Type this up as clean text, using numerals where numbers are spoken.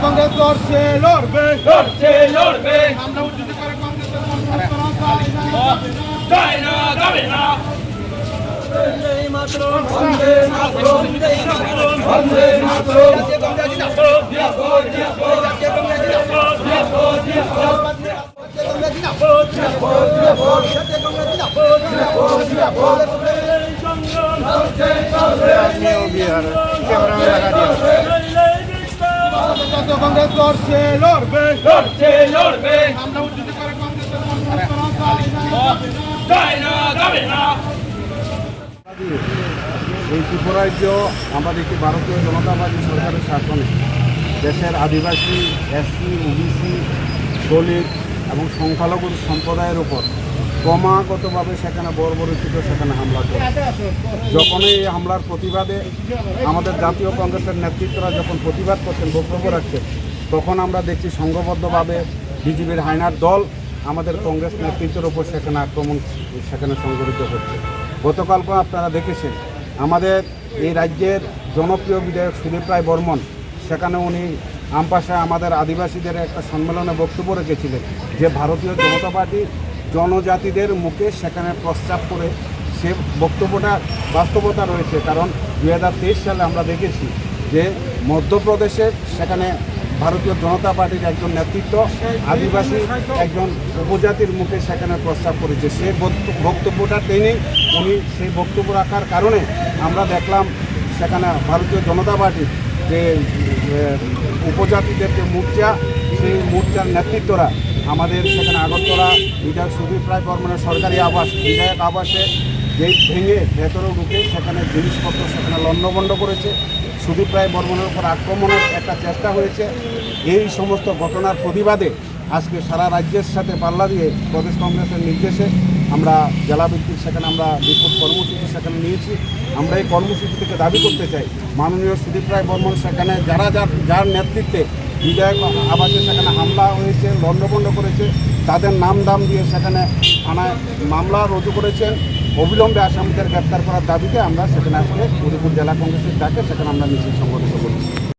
কংগ্রেস লড়ছে লড়বে আমরা উচ্চিত করে কংগ্রেস লড়ছে লড়বে আমরা উচ্চিত করে এই ত্রিপুরাজ্য আমাদেরকে ভারতীয় জনতা পার্টি সরকারের শাসনে দেশের আদিবাসী এসসি ওবিসি দলিত এবং সংখ্যালঘু সম্প্রদায়ের উপর ক্রমাগতভাবে সেখানে বর্বরোচিত সেখানে হামলা করে। যখনই এই হামলার প্রতিবাদে আমাদের জাতীয় কংগ্রেসের নেতৃত্বরা যখন প্রতিবাদ করছেন, বক্তব্য রাখছেন, তখন আমরা দেখছি সংঘবদ্ধভাবে বিজেপির হায়নার দল আমাদের কংগ্রেস নেতৃত্বের উপর সেখানে আক্রমণ সেখানে সংঘটিত হচ্ছে। গতকালকে আপনারা দেখেছেন আমাদের এই রাজ্যের জনপ্রিয় বিধায়ক সুদীপ রায় বর্মন সেখানে উনি আমপাশে আমাদের আদিবাসীদের একটা সম্মেলনে বক্তব্য রেখেছিলেন যে ভারতীয় জনতা পার্টি জনজাতিদের মুখে সেখানে প্রস্তাব করে সে বক্তব্যটা বাস্তবতা রয়েছে। কারণ 2023 সালে আমরা দেখেছি যে মধ্যপ্রদেশের সেখানে ভারতীয় জনতা পার্টির একজন নেতৃত্ব আদিবাসী একজন উপজাতির মুখে সেখানে প্রস্তাব করেছে। সে বক্তব্যটা টেনে উনি সেই বক্তব্য রাখার কারণে আমরা দেখলাম সেখানে ভারতীয় জনতা পার্টির যে উপজাতিদের যে মোর্চা, সেই মোর্চার নেতৃত্বরা আমাদের সেখানে আগরতলা বিধায়ক সুদীপ রায় বর্মনের সরকারি আবাস বিধায়ক আবাসে গেট ভেঙে ভেতরে ঢুকে সেখানে জিনিসপত্র সেখানে লণ্ডভণ্ড করেছে। সুদীপ রায় বর্মনের উপর আক্রমণের একটা চেষ্টা হয়েছে। এই সমস্ত ঘটনার প্রতিবাদে আজকে সারা রাজ্যের সাথে পাল্লা দিয়ে প্রদেশ কংগ্রেসের নির্দেশে আমরা জেলাভিত্তিক সেখানে আমরা বিক্ষোভ কর্মসূচি সেখানে নিয়েছি। আমরা এই কর্মসূচি থেকে দাবি করতে চাই মাননীয় সুদীপ রায় বর্মন সেখানে যার নেতৃত্বে বিধায়ক আবাসে সেখানে হামলা হয়েছে, লণ্ডভণ্ড করেছে, তাদের নাম দাম দিয়ে সেখানে থানায় মামলা রুজু করেছেন। অবিলম্বে আসামিদের গ্রেপ্তার করার দাবিতে আমরা সেখানে আসলে উদয়পুর জেলা কংগ্রেসের ডাকে সেখানে আমরা মিছিল সংগঠন